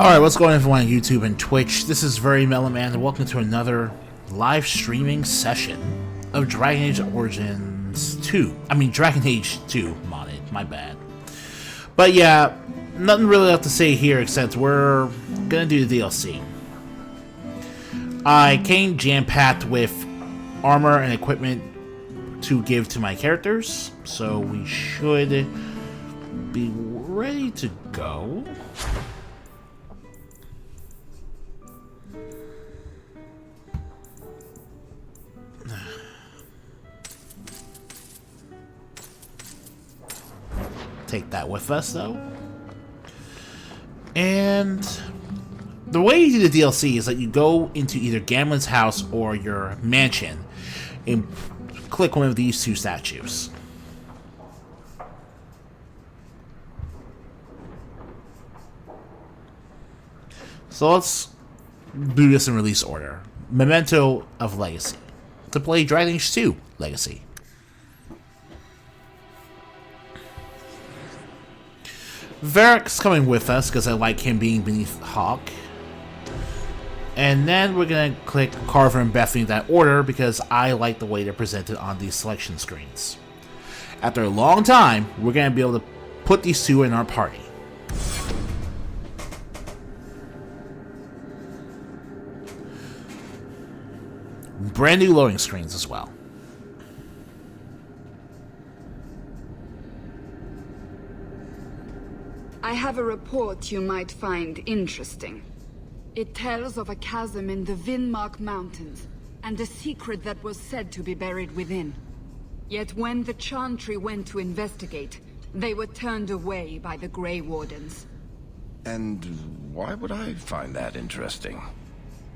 Alright, what's going on everyone on YouTube and Twitch? This is Very Mellow Man, and welcome to another live streaming session of Dragon Age Origins 2. I mean, Dragon Age 2 modded, my bad. But yeah, nothing really left to say here except we're gonna do the DLC. I came jam-packed with armor and equipment to give to my characters, so we should be ready to go. Take that with us, though. And the way you do the DLC is that you go into either Gamlen's house or your mansion and click one of these two statues. So let's do this in release order. Memento of Legacy. To play Dragon Age 2 Legacy. Varric's coming with us because I like him being beneath Hawke. And then we're going to click Carver and Bethany in that order because I like the way they're presented on these selection screens. After a long time, we're going to be able to put these two in our party. Brand new loading screens as well. I have a report you might find interesting. It tells of a chasm in the Vinmark Mountains, and a secret that was said to be buried within. Yet when the Chantry went to investigate, they were turned away by the Grey Wardens. And why would I find that interesting?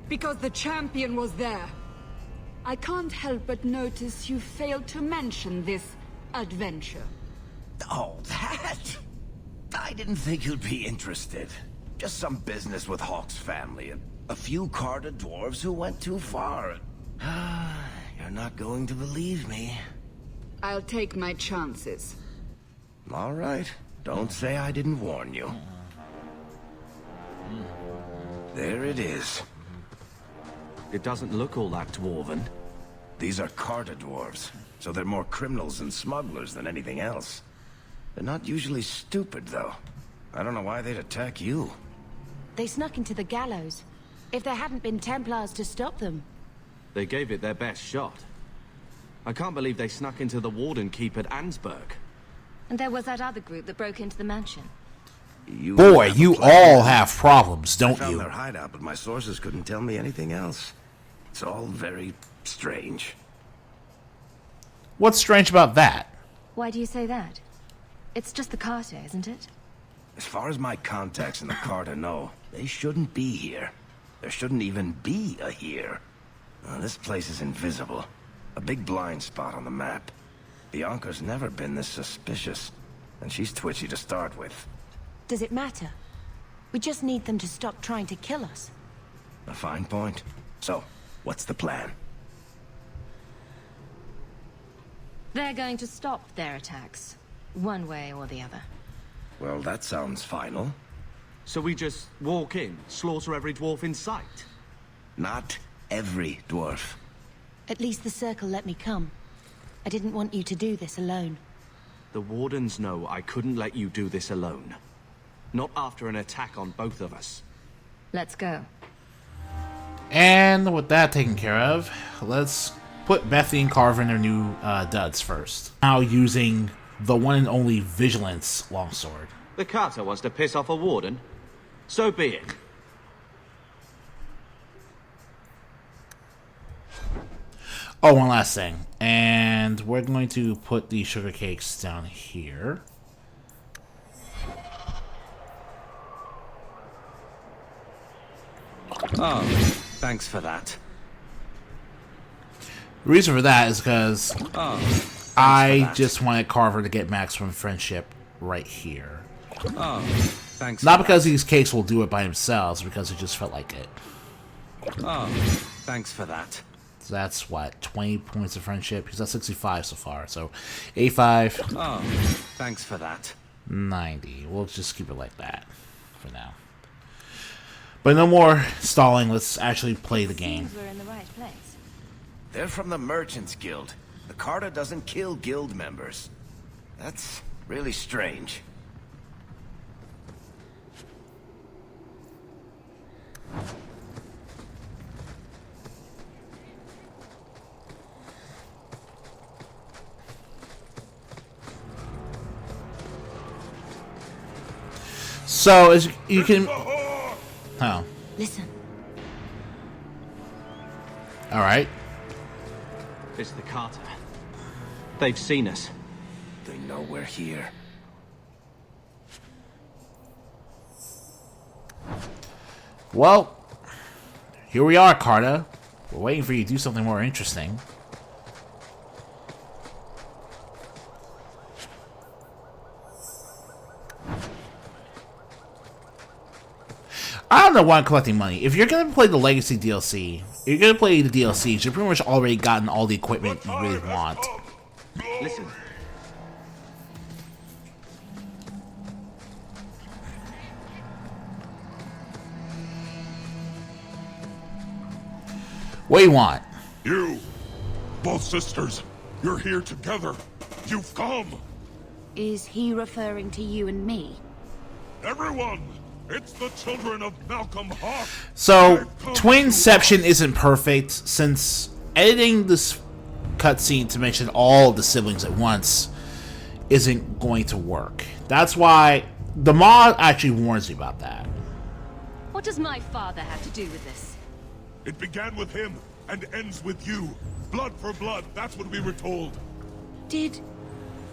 Because the champion was there. I can't help but notice you failed to mention this adventure. Oh, that? I didn't think you'd be interested. Just some business with Hawke's family and a few Carter dwarves who went too far. You're not going to believe me. I'll take my chances. All right. Don't say I didn't warn you. There it is. It doesn't look all that dwarven. These are Carter dwarves, so they're more criminals and smugglers than anything else. They're not usually stupid, though. I don't know why they'd attack you. They snuck into the gallows. If there hadn't been Templars to stop them. They gave it their best shot. I can't believe they snuck into the Warden Keep at Ansburg. And there was that other group that broke into the mansion. Boy, you all have problems, I don't found you? their hideout, but my sources couldn't tell me anything else. It's all very strange. What's strange about that? Why do you say that? It's just the Carter, isn't it? As far as my contacts in the Carter know, they shouldn't be here. There shouldn't even be a here. This place is invisible. A big blind spot on the map. Bianca's never been this suspicious, and she's twitchy to start with. Does it matter? We just need them to stop trying to kill us. A fine point. So, what's the plan? They're going to stop their attacks. One way or the other. Well, that sounds final. So we just walk in, slaughter every dwarf in sight? Not every dwarf. At least the Circle let me come. I didn't want you to do this alone. The Wardens know I couldn't let you do this alone. Not after an attack on both of us. Let's go. And with that taken care of, let's put Bethany and Carver in their new duds first. Now using the one and only Vigilance longsword. The Carter wants to piss off a Warden? So be it. Oh, one last thing. And we're going to put the sugar cakes down here. Oh, thanks for that. The reason for that is because Oh, I just wanted Carver to get maximum friendship right here. oh, thanks. Not because these cakes will do it by themselves, because it just felt like it. Oh, thanks for that. So that's what, 20 points of friendship? He's at 65 so far, so 85. Oh, thanks for that. 90. We'll just keep it like that for now. But no more stalling. Let's actually play the game. Seems we're in the right place. They're from the Merchants Guild. The Carta doesn't kill guild members. That's really strange. So, as you can... Oh. Listen. Alright. It's the Carter. They've seen us. They know we're here. Well, here we are, Carta. We're waiting for you to do something more interesting. I don't know why I'm collecting money. If you're gonna play the Legacy DLC, you're gonna play the DLCs, you've pretty much already gotten all the equipment you really want. Listen. What do you want? You, both sisters, you're here together. You've come. Is he referring to you and me? Everyone, it's the children of Malcolm Hawke. So, Twinception isn't perfect, since editing this cutscene to mention all of the siblings at once isn't going to work. That's why the mod actually warns you about that. What does my father have to do with this? It began with him and ends with you. Blood for blood, that's what we were told. Did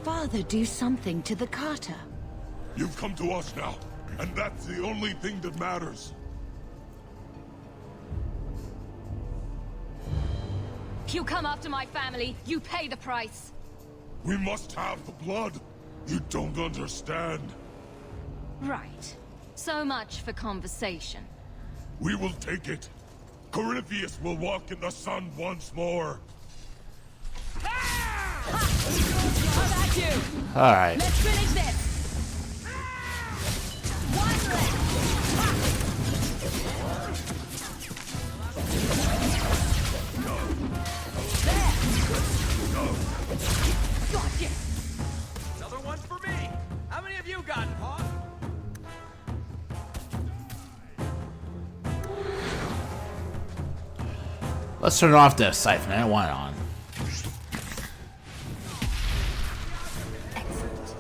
father do something to the Carter? You've come to us now, and that's the only thing that matters. You come after my family, you pay the price. We must have the blood. You don't understand. Right. So much for conversation. We will take it. Corypheus will walk in the sun once more. How about you? Alright. Let's finish this. One left. Gotcha. Another one for me. How many have you gotten, Hawke? Let's turn off the siphon. I don't want it on. Excellent.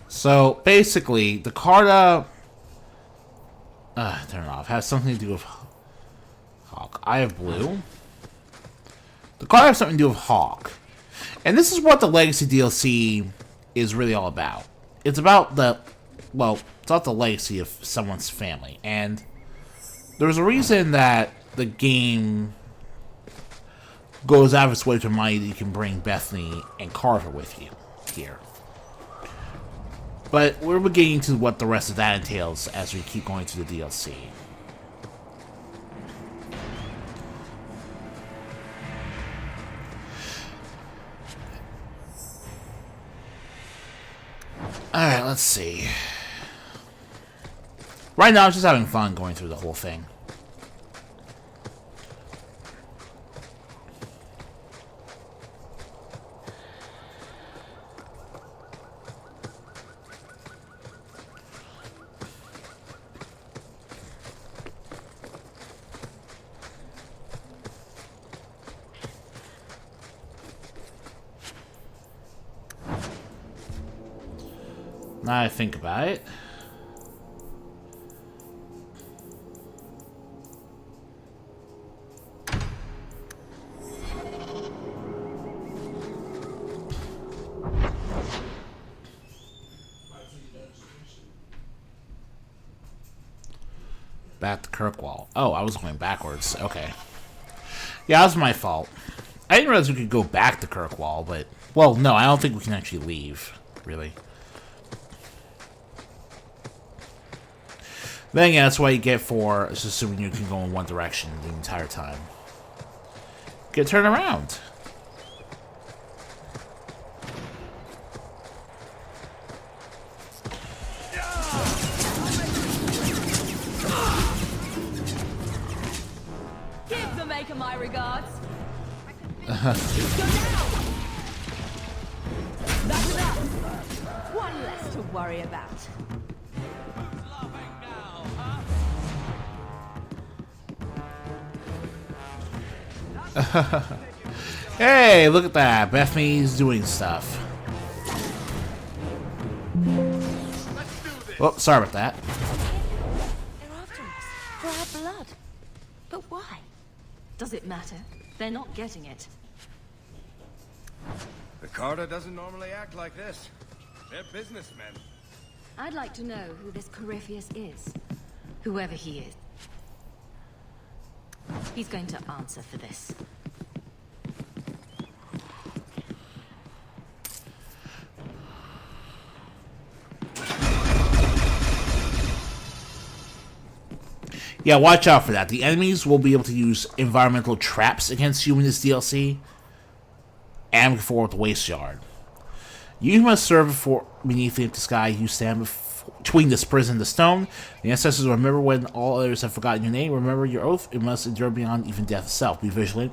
So, basically, the Carta... turn it off. Has something to do with Hawke. I have blue. The Carta has something to do with Hawke. And this is what the Legacy DLC is really all about. It's about the... Well, it's not the legacy of someone's family. And there's a reason that the game goes out of its way to remind you that you can bring Bethany and Carter with you here. But we're getting to what the rest of that entails as we keep going through the DLC. Alright, let's see. Right now, I'm just having fun going through the whole thing. Now I think about it. Back to Kirkwall. Oh, I was going backwards. Okay. Yeah, that was my fault. I didn't realize we could go back to Kirkwall, but... Well, no, I don't think we can actually leave, really. Then again, that's what you get for just assuming you can go in one direction the entire time. Get turned around. regards. Go now! That's enough! One less to worry about. Hey, look at that. Bethany's doing stuff. Oh, sorry about that. They're after us. For our blood. But why? Does it matter? They're not getting it. The Carter doesn't normally act like this. They're businessmen. I'd like to know who this Corypheus is. Whoever he is. He's going to answer for this. Yeah, watch out for that. The enemies will be able to use environmental traps against you in this DLC. And before the Waste Yard. You must serve for beneath the empty sky. You stand between this prison and the stone. The ancestors will remember when all others have forgotten your name. Remember your oath. It must endure beyond even death itself. Be vigilant.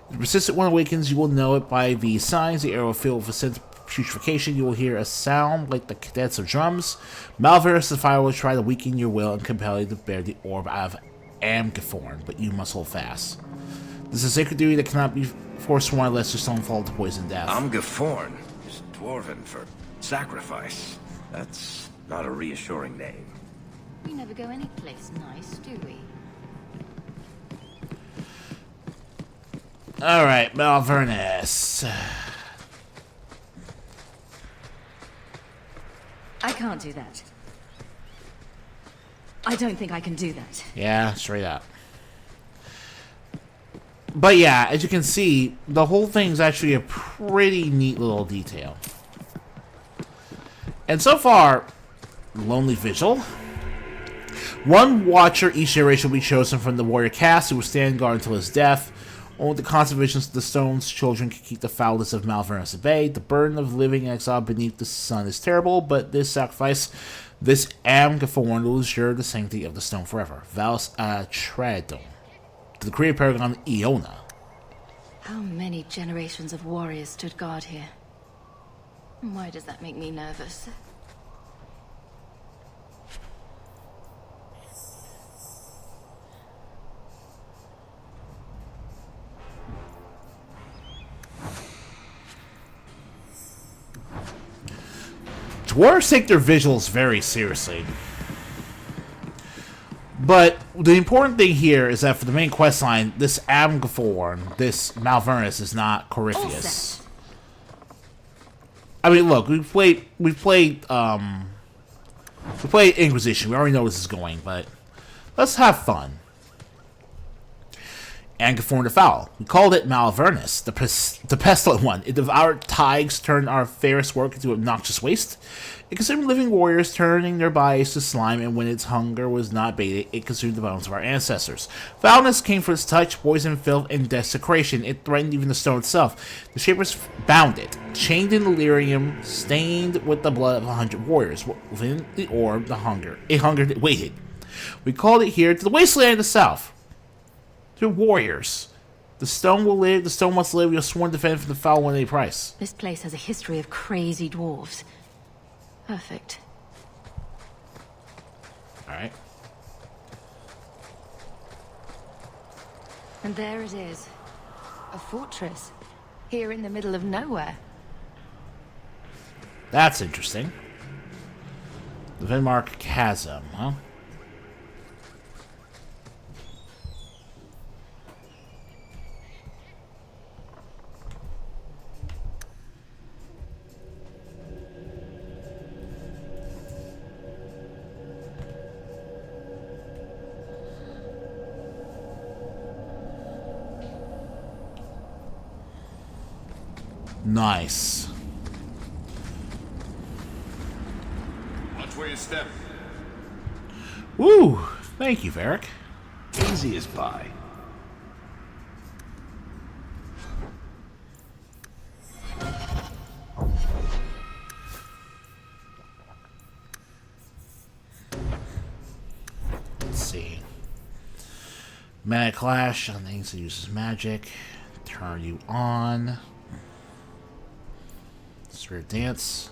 If the persistent one awakens, you will know it by these signs. The air will fill with a sense of putrefaction. You will hear a sound like the cadence of drums. Malvarus the fire will try to weaken your will and compel you to bear the orb out of Amgathorn, but you must hold fast. This is a sacred duty that cannot be forsworn unless your stone fall to poison death. Amgathorn is dwarven for sacrifice. That's not a reassuring name. We never go anyplace nice, do we? Alright, Malvarus. I can't do that. I don't think I can do that. Yeah, straight up. But yeah, as you can see, the whole thing's actually a pretty neat little detail. And so far, Lonely Vigil. One watcher each generation will be chosen from the warrior caste who will stand guard until his death. Only the conservations of the stone's children can keep the foulness of Malvarus at bay. The burden of living in exile beneath the sun is terrible, but this sacrifice, this Amgathorn, will ensure the sanctity of the stone forever. Valus Atreides. To the creative paragon, Iona. How many generations of warriors stood guard here? Why does that make me nervous? Dwarves take their vigils very seriously. But the important thing here is that for the main quest line, this Amgathorn, this Malvarus, is not Corypheus. I mean, look, we played Inquisition. We already know where this is going, but let's have fun. Amgathorn the Foul. We called it Malvarus, the pestilent one. It devoured tigers, turned our fairest work into obnoxious waste. It consumed living warriors, turning their bodies to slime, and when its hunger was not bated, it consumed the bones of our ancestors. Foulness came from its touch, poison, filth, and desecration. It threatened even the stone itself. The Shapers bound it, chained in delirium, stained with the blood of 100 warriors. Within the orb, it hungered, it waited. We called it here to the wasteland of the south. To warriors. The stone will live, the stone must live, your sworn defense from the foul one at any price. This place has a history of crazy dwarves. Perfect. Alright. And there it is. A fortress. Here in the middle of nowhere. That's interesting. The Vinmark Chasm, huh? Nice. Watch where you step. Woo! Thank you, Varric. Easy as pie. Let's see. Mana Clash on things that uses magic. Turn you on. Spirit Dance.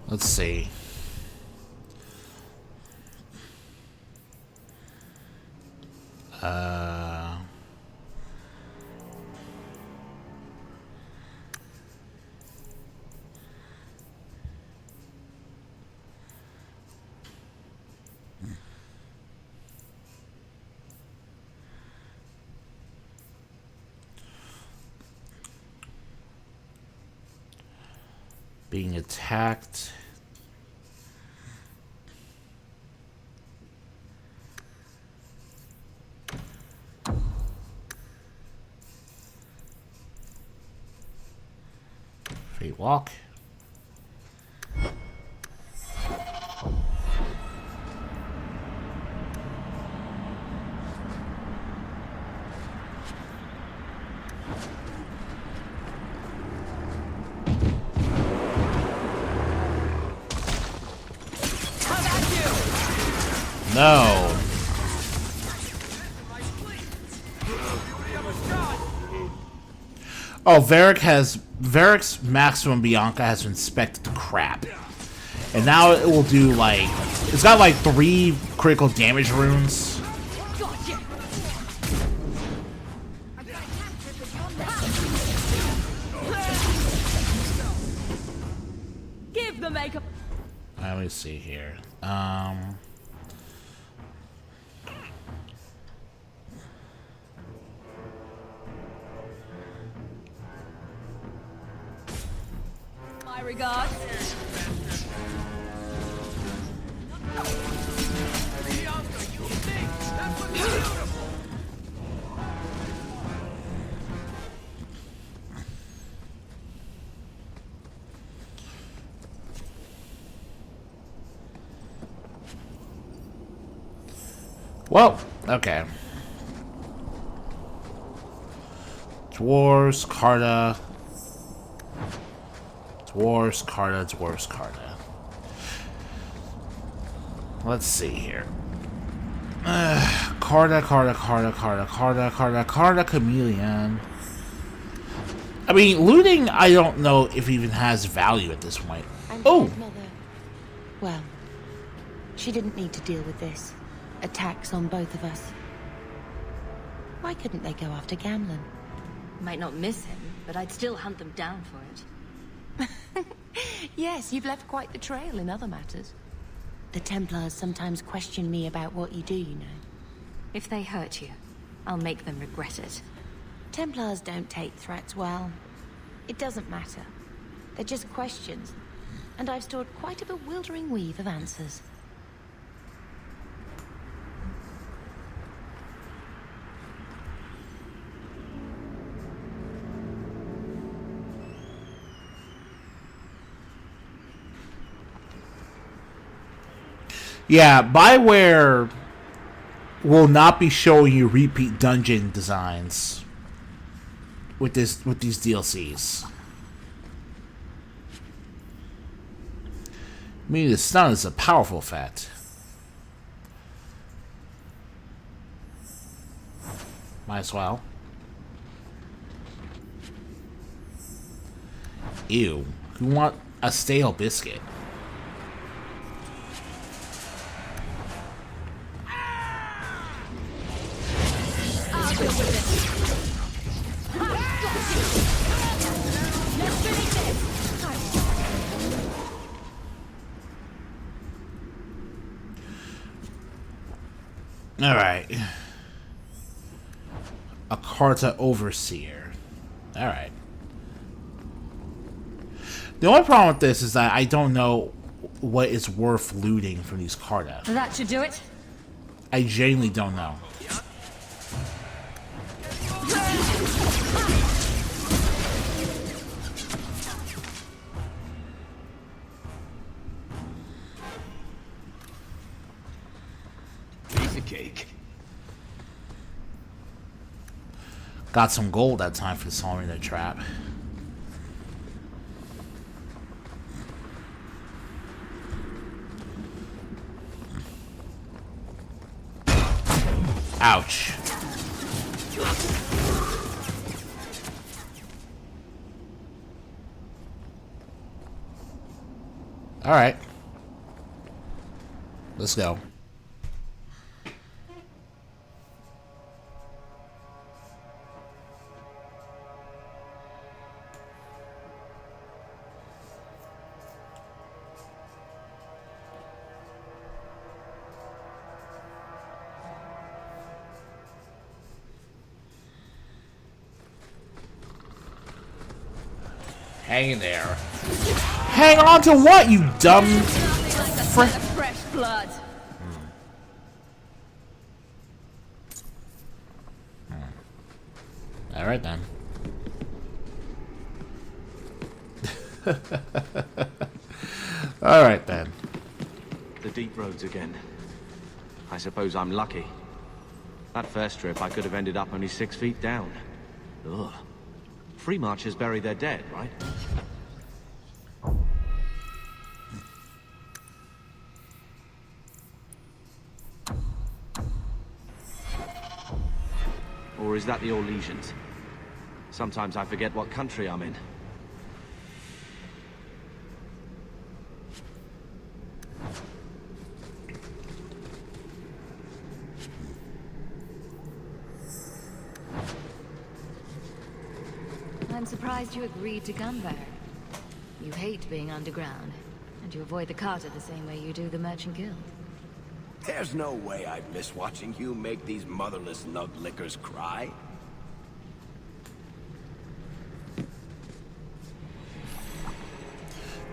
Let's see. Being attacked. Fate Walk. No. Oh, Varric's Maximum Bianca has been spec'd to crap. And now it will do like, it's got like 3 critical damage runes. Give the makeup. Let me see here. My regards. Well, okay. Dwarves, Carta. Dwarves, Carta, Dwarves, Carta. Let's see here. Carta, Chameleon. I mean, looting, I don't know if it even has value at this point. Oh! Mother. Well, she didn't need to deal with this. Attacks on both of us. Why couldn't they go after Gamlen? Might not miss him, but I'd still hunt them down for it. Yes, you've left quite the trail in other matters. The Templars sometimes question me about what you do, you know. If they hurt you, I'll make them regret it. Templars don't take threats well. It doesn't matter. They're just questions. And I've stored quite a bewildering weave of answers. Yeah, BioWare will not be showing you repeat dungeon designs with these DLCs. I mean, the stun is a powerful effect. Might as well. Ew. Who want a stale biscuit? Alright. A Carta Overseer. Alright. The only problem with this is that I don't know what is worth looting from these car deaths. That should do it. I genuinely don't know. Piece of cake. Got some gold that time for solving the trap. Ouch. All right. Let's go. Hang in there. Hang on to what, you dumb Fresh blood. All right then. All right then. The deep roads again. I suppose I'm lucky. That first trip, I could have ended up only 6 feet down. Ugh. Free marchers bury their dead, right? Or is that the Orlesians? Sometimes I forget what country I'm in. I'm surprised you agreed to come there. You hate being underground, and you avoid the Carter the same way you do the Merchant Guild. There's no way I'd miss watching you make these motherless nug lickers cry.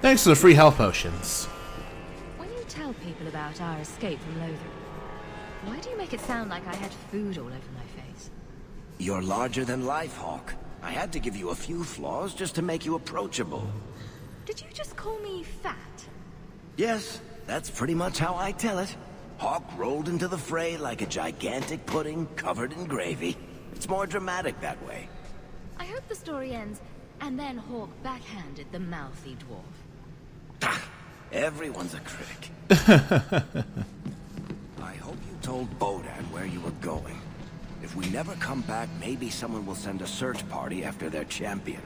Thanks to the free health potions. When you tell people about our escape from Lothar, why do you make it sound like I had food all over my face? You're larger than life, Hawke. I had to give you a few flaws just to make you approachable. Did you just call me fat? Yes, that's pretty much how I tell it. Hawke rolled into the fray like a gigantic pudding covered in gravy. It's more dramatic that way. I hope the story ends, and then Hawke backhanded the mouthy dwarf. Everyone's a critic. I hope you told Bodan where you were going. If we never come back, maybe someone will send a search party after their champion.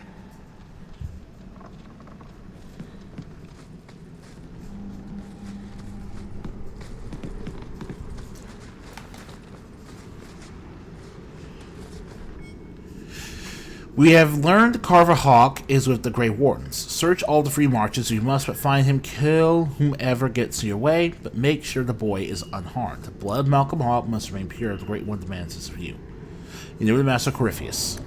We have learned Carver Hawke is with the Grey Wardens. Search all the free marches you must, but find him, kill whomever gets in your way, but make sure the boy is unharmed. The blood of Malcolm Hawke must remain pure. The Great One demands this of you. You know the Master Corypheus.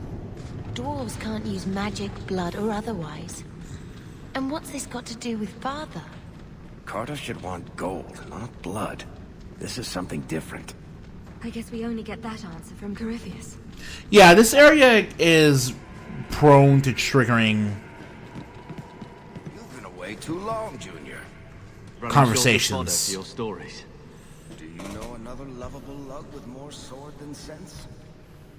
Dwarves can't use magic, blood, or otherwise. And what's this got to do with Father? Carter should want gold, not blood. This is something different. I guess we only get that answer from Corypheus. Yeah, this area is prone to triggering You've been away too long, Junior. Running conversations. short of fodder for your stories. Do you know another lovable lug with more sword than sense?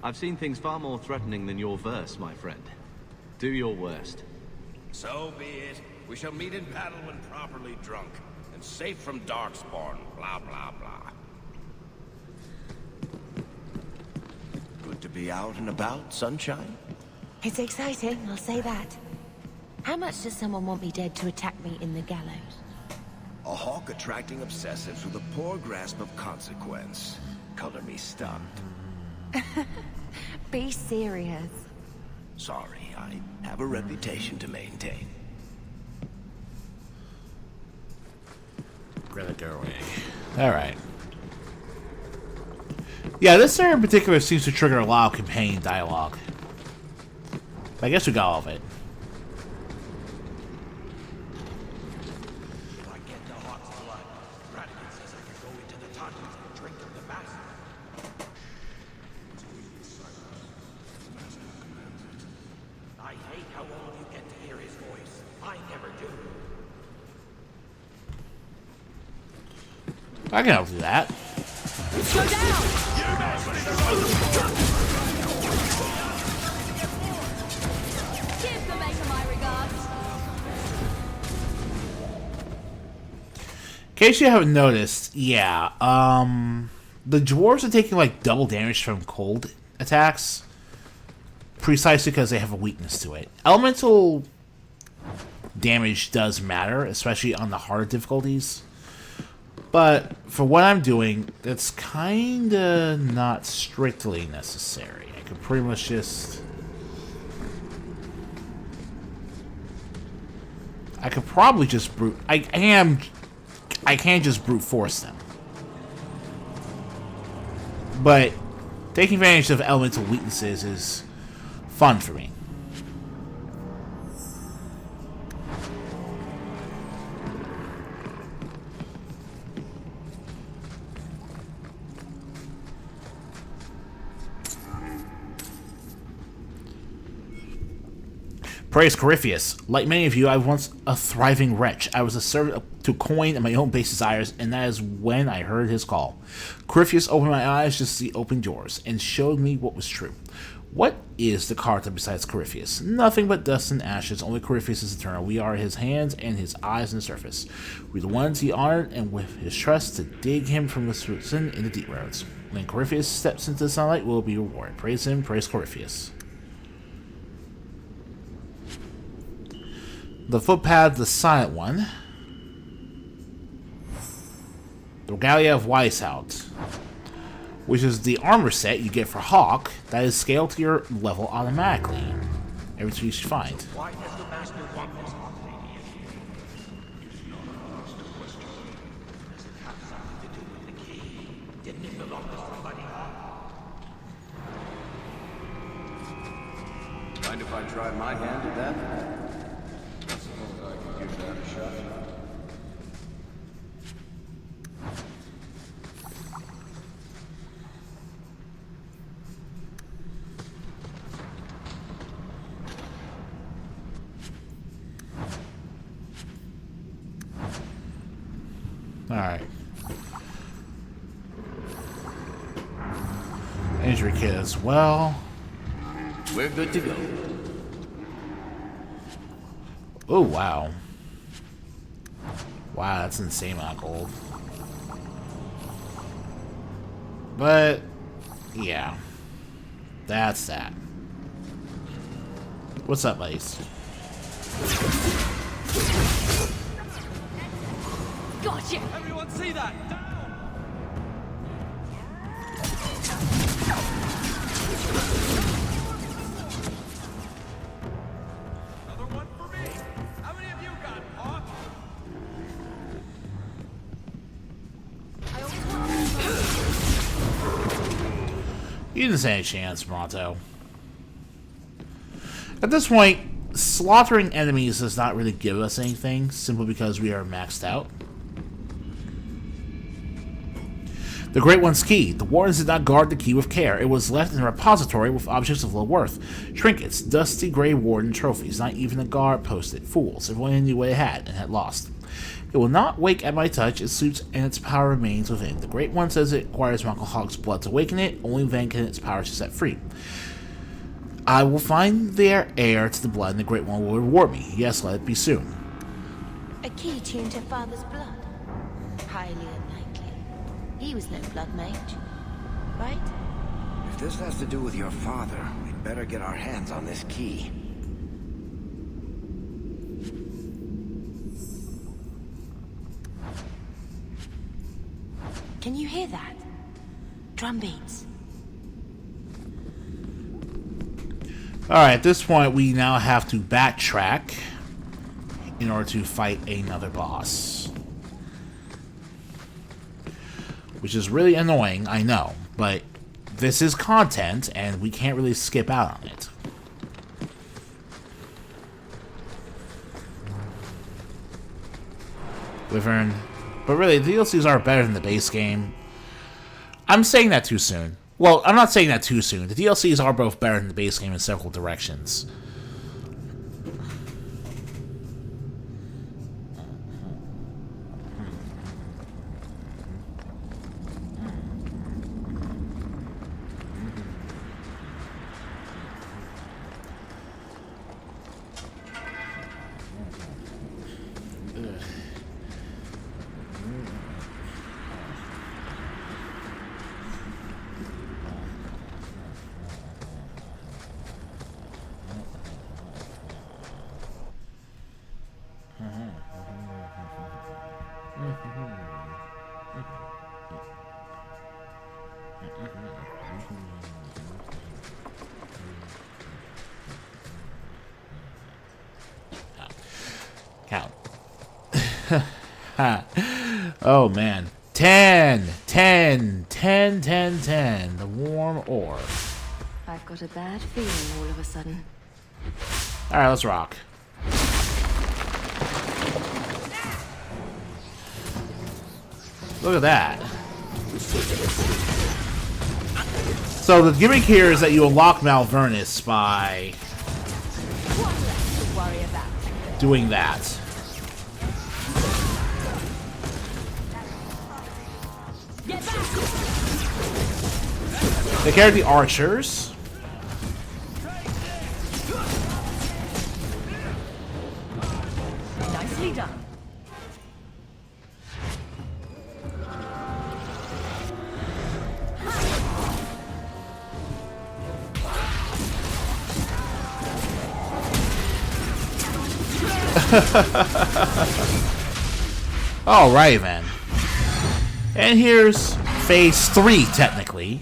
I've seen things far more threatening than your verse, my friend. Do your worst. So be it. We shall meet in battle when properly drunk, and safe from Darkspawn, blah blah blah. Good to be out and about, sunshine? It's exciting, I'll say that. How much does someone want me dead to attack me in the gallows? A hawk attracting obsessives with a poor grasp of consequence. Color me stunned. Be serious. Sorry, I have a reputation to maintain. Greta Gerwig. Alright. Yeah, this area in particular seems to trigger a lot of companion dialogue. I guess we got all of it. If I get I can help do that. Go down! Give the maker my regards. In case you haven't noticed, yeah, the dwarves are taking like double damage from cold attacks, precisely because they have a weakness to it. Elemental damage does matter, especially on the harder difficulties. But for what I'm doing, it's kinda not strictly necessary. I could pretty much just... I could probably just brute... I can't just brute force them. But taking advantage of elemental weaknesses is fun for me. Praise Corypheus. Like many of you, I was once a thriving wretch. I was a servant to coin and my own base desires, and that is when I heard his call. Corypheus opened my eyes just as he opened yours, and showed me what was true. What is the Carta besides Corypheus? Nothing but dust and ashes. Only Corypheus is eternal. We are his hands and his eyes on the surface. We are the ones he honored, and with his trust to dig him from the sin in the deep roads. When Corypheus steps into the sunlight, will be rewarded. Praise him, praise Corypheus. The footpad, the silent one. The Regalia of Weishaupt, which is the armor set you get for Hawke that is scaled to your level automatically every time you find. Why does the master want this hot lady in here? It's not a master question. Does it have something to do with the key? Didn't it belong to somebody? Mind if I try my hand at that? Give that a shot. Alright. Injury kit as well. We're good to go. Oh, wow. Wow, that's an insane amount of gold. But, yeah. That's that. What's up, buddies? Gotcha! Everyone see that? Down! Another one for me. How many of you got Hawke? You didn't stand a chance, Bronto. At this point, slaughtering enemies does not really give us anything, simply because we are maxed out. The Great One's key. The Wardens did not guard the key with care. It was left in a repository with objects of low worth. Trinkets, dusty gray Warden trophies, not even a guard posted. Fools, if only knew what it had, and had lost. It will not wake at my touch, its suits and its power remains within. The Great One says it requires Michael Hawke's blood to awaken it, only then can its power be set free. I will find their heir to the blood, and the Great One will reward me. Yes, let it be soon. A key tuned to father's blood. Highly unlikely. He was no blood mage, right? If this has to do with your father, we'd better get our hands on this key. Can you hear that? Drum beats. Alright, at this point we now have to backtrack in order to fight another boss. Which is really annoying, I know, but this is content and we can't really skip out on it. Wyvern. But really, the DLCs are better than the base game. I'm saying that too soon. Well, I'm not saying that too soon. The DLCs are both better than the base game in several directions. Oh man. 10, 10, 10, 10, 10. The warm ore. I've got a bad feeling all of a sudden. Alright, let's rock. Look at that. So the gimmick here is that you unlock Malvernus by doing that. Take care of the archers. Nicely done. Alright then. And here's phase 3, technically.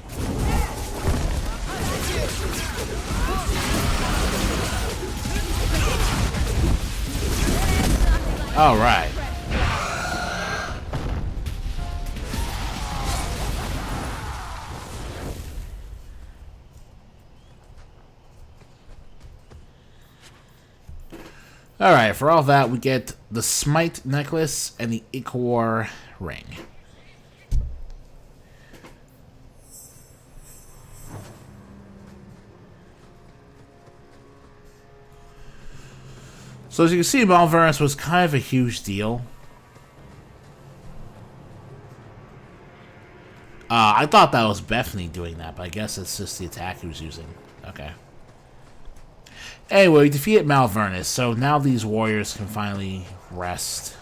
Alright. Alright, for all that, we get the Smite necklace and the Ichor ring. So as you can see, Malvernus was kind of a huge deal. I thought that was Bethany doing that, but I guess it's just the attack he was using. Okay. Anyway, we defeated Malvernus, so now these warriors can finally rest.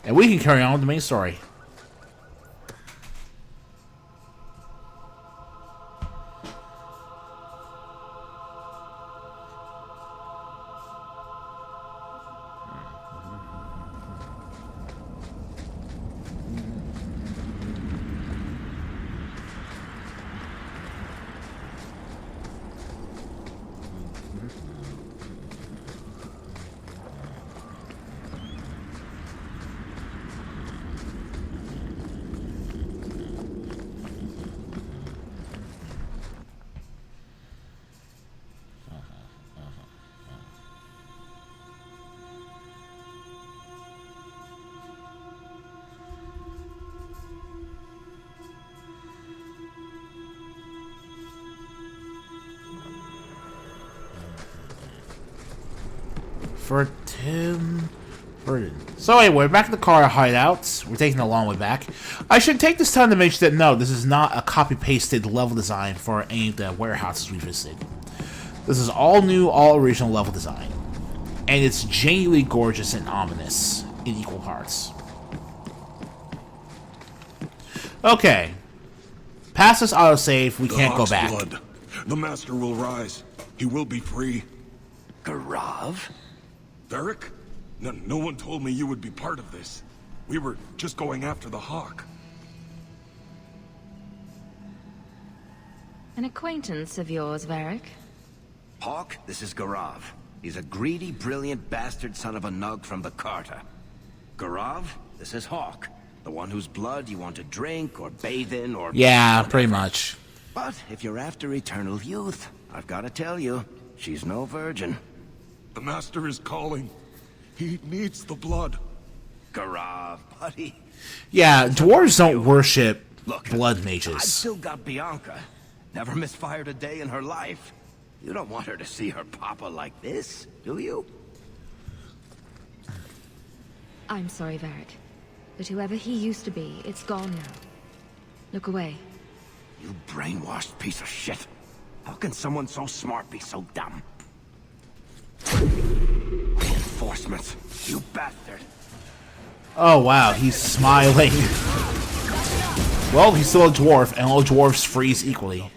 And we can carry on with the main story. For Tim Burton. So anyway, we're back at the car hideouts. We're taking a long way back. I should take this time to mention that no, this is not a copy-pasted level design for any of the warehouses we visited. This is all new, all original level design. And it's genuinely gorgeous and ominous in equal parts. Okay. Past this autosave, we can't go back. Blood. The Master will rise. He will be free. Garav? Varric? No one told me you would be part of this. We were just going after the Hawke. An acquaintance of yours, Varric? Hawke, this is Garav. He's a greedy, brilliant bastard son of a nug from the Carta. Garav, this is Hawke. The one whose blood you want to drink or bathe in or... Yeah, pretty much. But if you're after eternal youth, I've got to tell you, she's no virgin. The Master is calling. He needs the blood. Garav, buddy. Yeah, dwarves don't worship Look, blood I've mages. still got Bianca. Never misfired a day in her life. You don't want her to see her papa like this, do you? I'm sorry, Varric. But whoever he used to be, it's gone now. Look away. You brainwashed piece of shit. How can someone so smart be so dumb? Reinforcements, you bastard. Oh wow, he's smiling. Well, he's still a dwarf, and all dwarves freeze equally.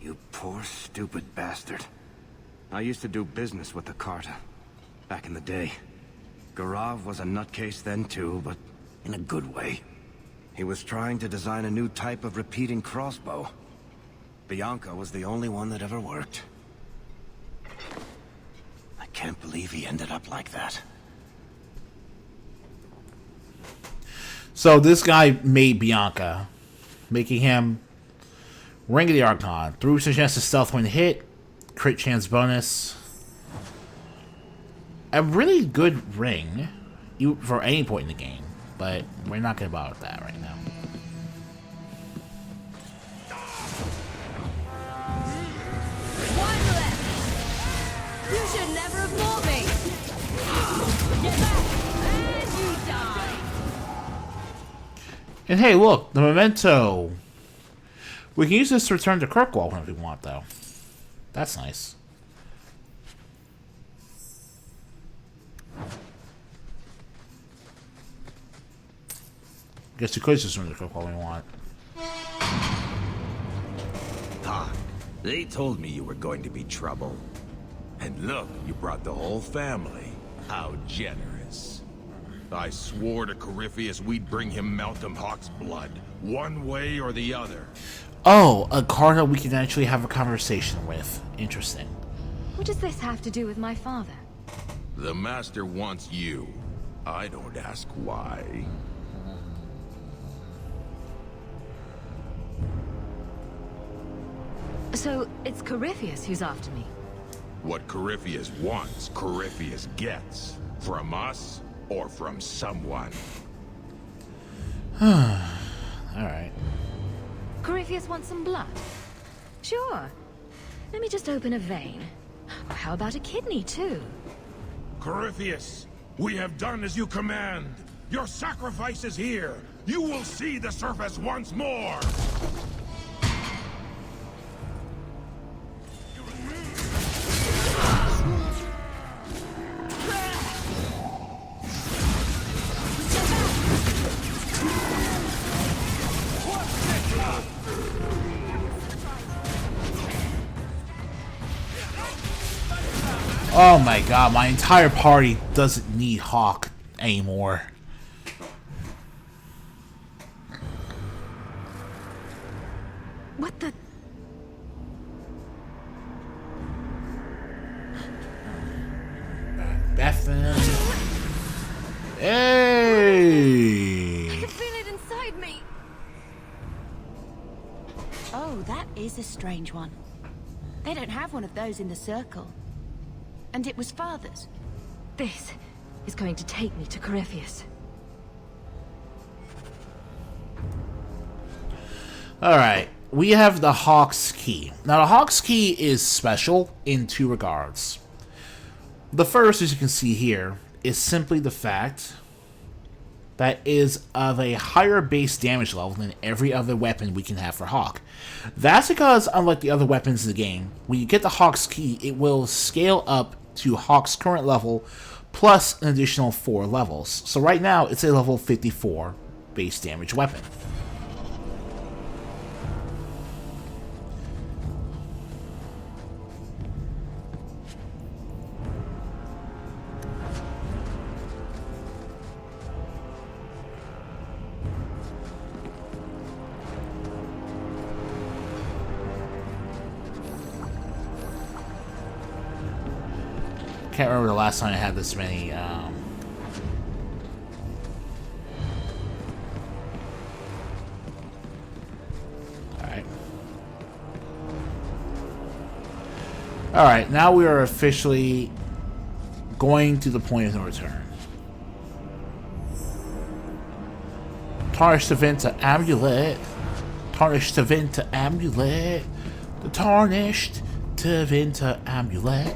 You poor, stupid bastard. I used to do business with the Carta. Back in the day. Garav was a nutcase then too, but in a good way. He was trying to design a new type of repeating crossbow. Bianca was the only one that ever worked. I can't believe he ended up like that. So this guy made Bianca, making him Ring of the Archon. 3% chance to stealth when hit, crit chance bonus. A really good ring for any point in the game, but we're not going to bother with that right now. One left. You should never have fought me. Get back, and you die. And hey, look, the memento. We can use this to return to Kirkwall when we want, though. That's nice. Guess we could just return to Kirkwall when we want. Hawke, they told me you were going to be trouble. And look, you brought the whole family. How generous. I swore to Corypheus we'd bring him Malcolm Hawke's blood, one way or the other. Oh, a card that we can actually have a conversation with. Interesting. What does this have to do with my father? The Master wants you. I don't ask why. So, it's Corypheus who's after me. What Corypheus wants, Corypheus gets. From us, or from someone. Alright. Corypheus wants some blood? Sure. Let me just open a vein. How about a kidney, too? Corypheus, we have done as you command. Your sacrifice is here. You will see the surface once more. Oh my god, my entire party doesn't need Hawke anymore. What the... Bethan. Hey! I can feel it inside me. Oh, that is a strange one. They don't have one of those in the circle. And it was Father's. This is going to take me to Corypheus. Alright, we have the Hawke's Key. Now, the Hawke's Key is special in two regards. The first, as you can see here, is simply the fact that is of a higher base damage level than every other weapon we can have for Hawke. That's because, unlike the other weapons in the game, when you get the Hawke's Key, it will scale up to Hawke's current level, plus an additional 4 levels. So right now, it's a level 54 base damage weapon. Can't remember the last time I had this many. Alright, now we are officially going to the point of no return. Tarnished Tevinter Amulet. Tarnished Tevinter Amulet. The Tarnished Tevinter Amulet.